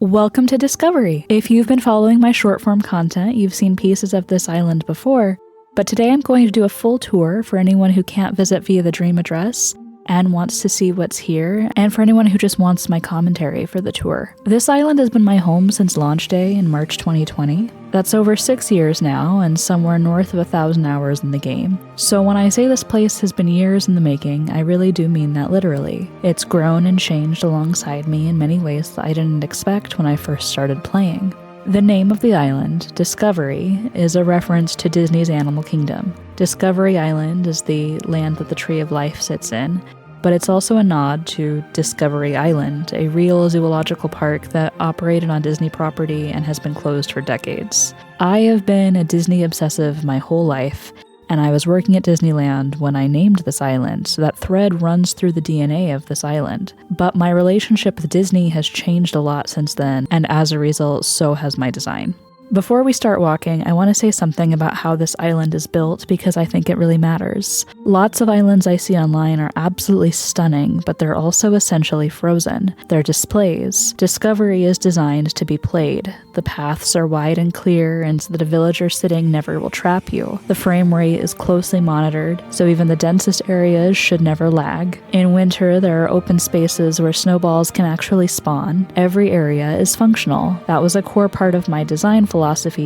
Welcome to Discovery. If you've been following my short-form content, you've seen pieces of this island before, but today I'm going to do a full tour for anyone who can't visit via the dream address and wants to see what's here, and for anyone who just wants my commentary for the tour. This island has been my home since launch day in March 2020. That's over 6 years now, and somewhere north of 1,000 hours in the game. So when I say this place has been years in the making, I really do mean that literally. It's grown and changed alongside me in many ways that I didn't expect when I first started playing. The name of the island, Discovery, is a reference to Disney's Animal Kingdom. Discovery Island is the land that the Tree of Life sits in, but it's also a nod to Discovery Island, a real zoological park that operated on Disney property and has been closed for decades. I have been a Disney obsessive my whole life, and I was working at Disneyland when I named this island, so that thread runs through the DNA of this island. But my relationship with Disney has changed a lot since then, and as a result, so has my design. Before we start walking, I want to say something about how this island is built because I think it really matters. Lots of islands I see online are absolutely stunning, but they're also essentially frozen. They're displays. Discovery is designed to be played. The paths are wide and clear, and so that a villager sitting never will trap you. The frame rate is closely monitored, so even the densest areas should never lag. In winter, there are open spaces where snowballs can actually spawn. Every area is functional. That was a core part of my design philosophy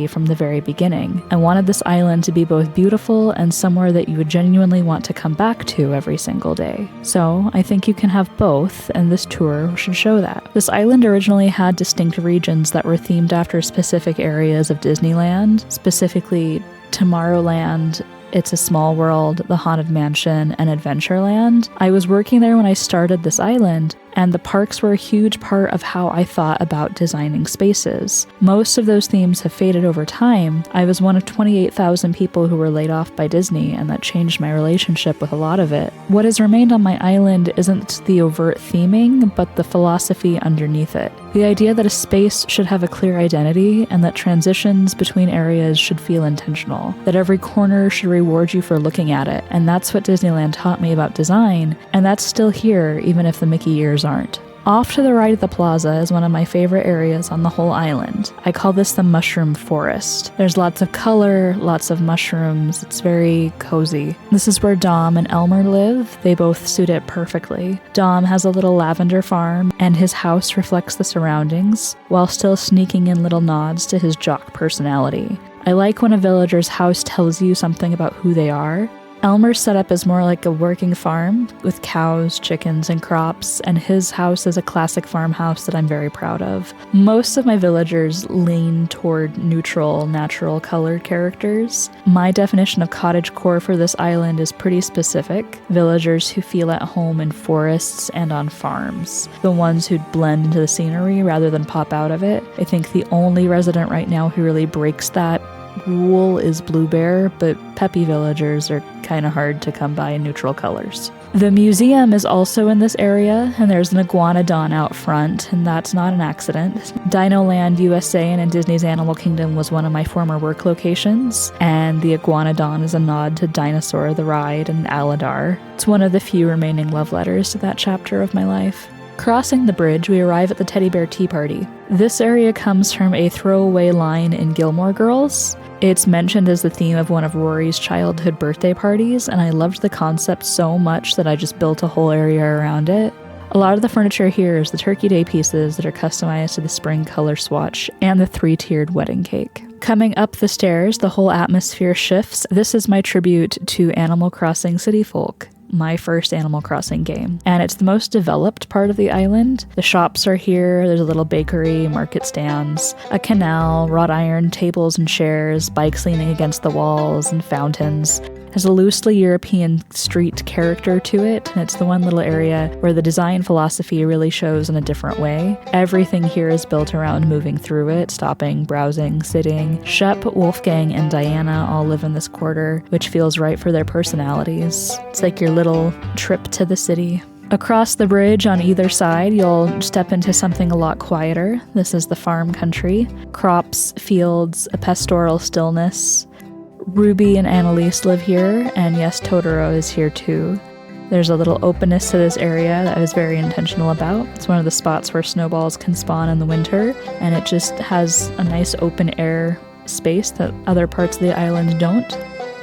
from the very beginning. I wanted this island to be both beautiful and somewhere that you would genuinely want to come back to every single day. So I think you can have both, and this tour should show that. This island originally had distinct regions that were themed after specific areas of Disneyland, specifically Tomorrowland, It's a Small World, the Haunted Mansion, and Adventureland. I was working there when I started this island, and the parks were a huge part of how I thought about designing spaces. Most of those themes have faded over time. I was one of 28,000 people who were laid off by Disney, and that changed my relationship with a lot of it. What has remained on my island isn't the overt theming, but the philosophy underneath it. The idea that a space should have a clear identity, and that transitions between areas should feel intentional, that every corner should reward you for looking at it, and that's what Disneyland taught me about design, and that's still here even if the Mickey years aren't. Off to the right of the plaza is one of my favorite areas on the whole island. I call this the mushroom forest. There's lots of color, lots of mushrooms. It's very cozy. This is where Dom and Elmer live. They both suit it perfectly. Dom has a little lavender farm, and his house reflects the surroundings, while still sneaking in little nods to his jock personality. I like when a villager's house tells you something about who they are. Elmer's setup is more like a working farm with cows, chickens, and crops, and his house is a classic farmhouse that I'm very proud of. Most of my villagers lean toward neutral, natural colored characters. My definition of cottagecore for this island is pretty specific. Villagers who feel at home in forests and on farms. The ones who blend into the scenery rather than pop out of it. I think the only resident right now who really breaks that rule is Blue Bear, but peppy villagers are kind of hard to come by in neutral colors. The museum is also in this area, and there's an iguanodon out front, and that's not an accident. Dinoland USA and in Disney's Animal Kingdom was one of my former work locations, and the iguanodon is a nod to Dinosaur the Ride and Aladar. It's one of the few remaining love letters to that chapter of my life. Crossing the bridge, we arrive at the Teddy Bear Tea Party. This area comes from a throwaway line in Gilmore Girls. It's mentioned as the theme of one of Rory's childhood birthday parties, and I loved the concept so much that I just built a whole area around it. A lot of the furniture here is the Turkey Day pieces that are customized to the spring color swatch, and the 3-tiered wedding cake. Coming up the stairs, the whole atmosphere shifts. This is my tribute to Animal Crossing City Folk, my first Animal Crossing game, and it's the most developed part of the island. The shops are here, there's a little bakery, market stands, a canal, wrought iron tables and chairs, bikes leaning against the walls, and fountains. Has a loosely European street character to it, and it's the one little area where the design philosophy really shows in a different way. Everything here is built around moving through it, stopping, browsing, sitting. Shep, Wolfgang, and Diana all live in this quarter, which feels right for their personalities. It's like your little trip to the city. Across the bridge on either side, you'll step into something a lot quieter. This is the farm country. Crops, fields, a pastoral stillness. Ruby and Annalise live here, and yes, Totoro is here too. There's a little openness to this area that I was very intentional about. It's one of the spots where snowballs can spawn in the winter, and it just has a nice open air space that other parts of the island don't,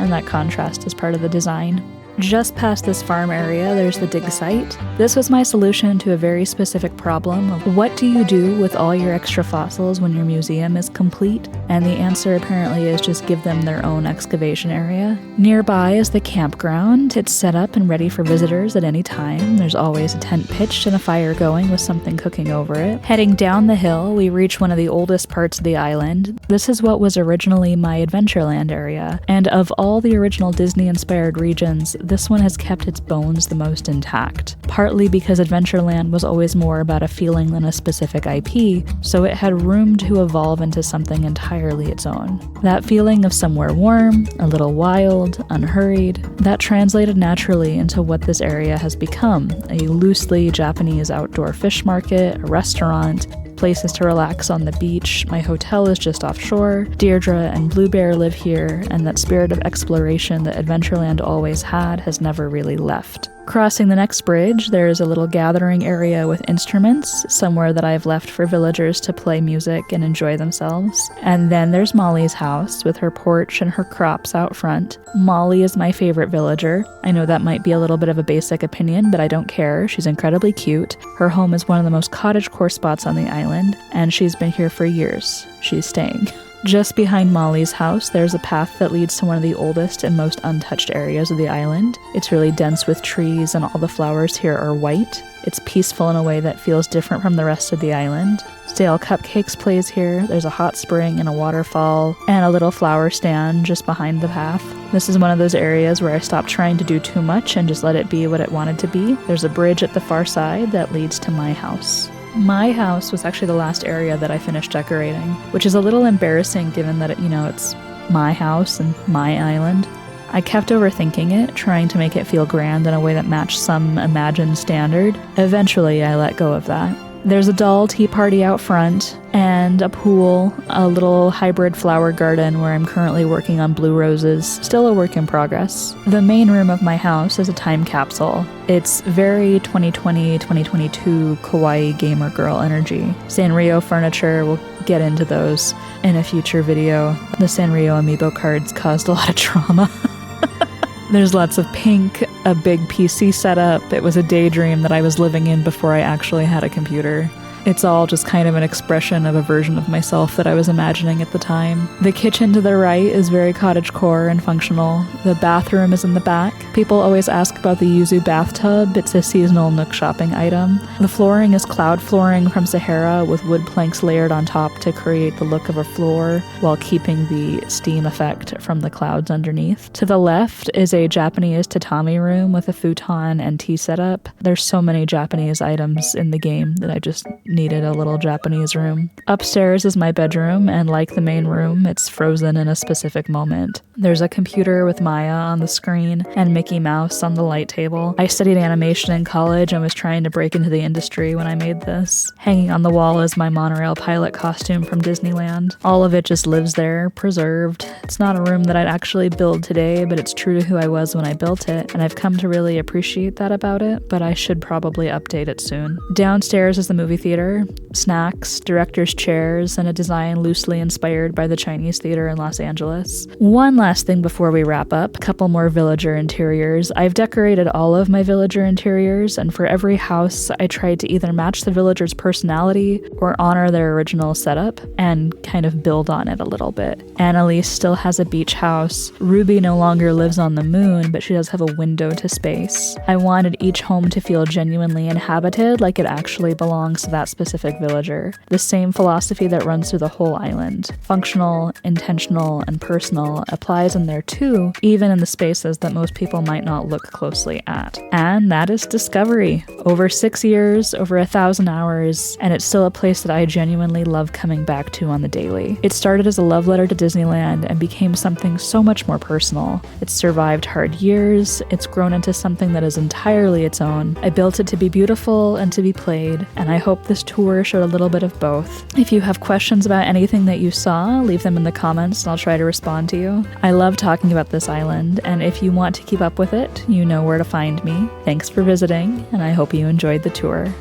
and that contrast is part of the design. Just past this farm area, there's the dig site. This was my solution to a very specific problem of what do you do with all your extra fossils when your museum is complete? And the answer apparently is just give them their own excavation area. Nearby is the campground. It's set up and ready for visitors at any time. There's always a tent pitched and a fire going with something cooking over it. Heading down the hill, we reach one of the oldest parts of the island. This is what was originally my Adventureland area, and of all the original Disney-inspired regions, this one has kept its bones the most intact, partly because Adventureland was always more about a feeling than a specific IP, so it had room to evolve into something entirely its own. That feeling of somewhere warm, a little wild, unhurried, that translated naturally into what this area has become, a loosely Japanese outdoor fish market, a restaurant, places to relax on the beach. My hotel is just offshore. Deirdre and Blue Bear live here, and that spirit of exploration that Adventureland always had has never really left. Crossing the next bridge, there is a little gathering area with instruments, somewhere that I've left for villagers to play music and enjoy themselves. And then there's Molly's house with her porch and her crops out front. Molly is my favorite villager. I know that might be a little bit of a basic opinion, but I don't care. She's incredibly cute. Her home is one of the most cottagecore spots on the island, and she's been here for years. She's staying. Just behind Molly's house, there's a path that leads to one of the oldest and most untouched areas of the island. It's really dense with trees, and all the flowers here are white. It's peaceful in a way that feels different from the rest of the island. Stale Cupcakes plays here. There's a hot spring and a waterfall, and a little flower stand just behind the path. This is one of those areas where I stopped trying to do too much and just let it be what it wanted to be. There's a bridge at the far side that leads to my house. My house was actually the last area that I finished decorating, which is a little embarrassing given that, it's my house and my island. I kept overthinking it, trying to make it feel grand in a way that matched some imagined standard. Eventually, I let go of that. There's a doll tea party out front, and a pool, a little hybrid flower garden where I'm currently working on blue roses, still a work in progress. The main room of my house is a time capsule. It's very 2020, 2022 kawaii gamer girl energy. Sanrio furniture, we'll get into those in a future video. The Sanrio amiibo cards caused a lot of trauma. There's lots of pink, a big PC setup. It was a daydream that I was living in before I actually had a computer. It's all just kind of an expression of a version of myself that I was imagining at the time. The kitchen to the right is very cottagecore and functional. The bathroom is in the back. People always ask about the yuzu bathtub. It's a seasonal Nook shopping item. The flooring is cloud flooring from Sahara with wood planks layered on top to create the look of a floor while keeping the steam effect from the clouds underneath. To the left is a Japanese tatami room with a futon and tea setup. There's so many Japanese items in the game that I just needed a little Japanese room. Upstairs is my bedroom, and like the main room, it's frozen in a specific moment. There's a computer with Maya on the screen and Mickey Mouse on the light table. I studied animation in college and was trying to break into the industry when I made this. Hanging on the wall is my monorail pilot costume from Disneyland. All of it just lives there, preserved. It's not a room that I'd actually build today, but it's true to who I was when I built it, and I've come to really appreciate that about it, but I should probably update it soon. Downstairs is the movie theater. Snacks, director's chairs, and a design loosely inspired by the Chinese theater in Los Angeles. One last thing before we wrap up, a couple more villager interiors. I've decorated all of my villager interiors, and for every house, I tried to either match the villager's personality or honor their original setup and kind of build on it a little bit. Annalise still has a beach house. Ruby no longer lives on the moon, but she does have a window to space. I wanted each home to feel genuinely inhabited, like it actually belongs to that specific villager. The same philosophy that runs through the whole island. Functional, intentional, and personal applies in there too, even in the spaces that most people might not look closely at. And that is Discovery. Over 6 years, over 1,000 hours, and it's still a place that I genuinely love coming back to on the daily. It started as a love letter to Disneyland and became something so much more personal. It's survived hard years, it's grown into something that is entirely its own. I built it to be beautiful and to be played, and I hope this this tour showed a little bit of both. If you have questions about anything that you saw, leave them in the comments and I'll try to respond to you. I love talking about this island, and if you want to keep up with it, you know where to find me. Thanks for visiting, and I hope you enjoyed the tour.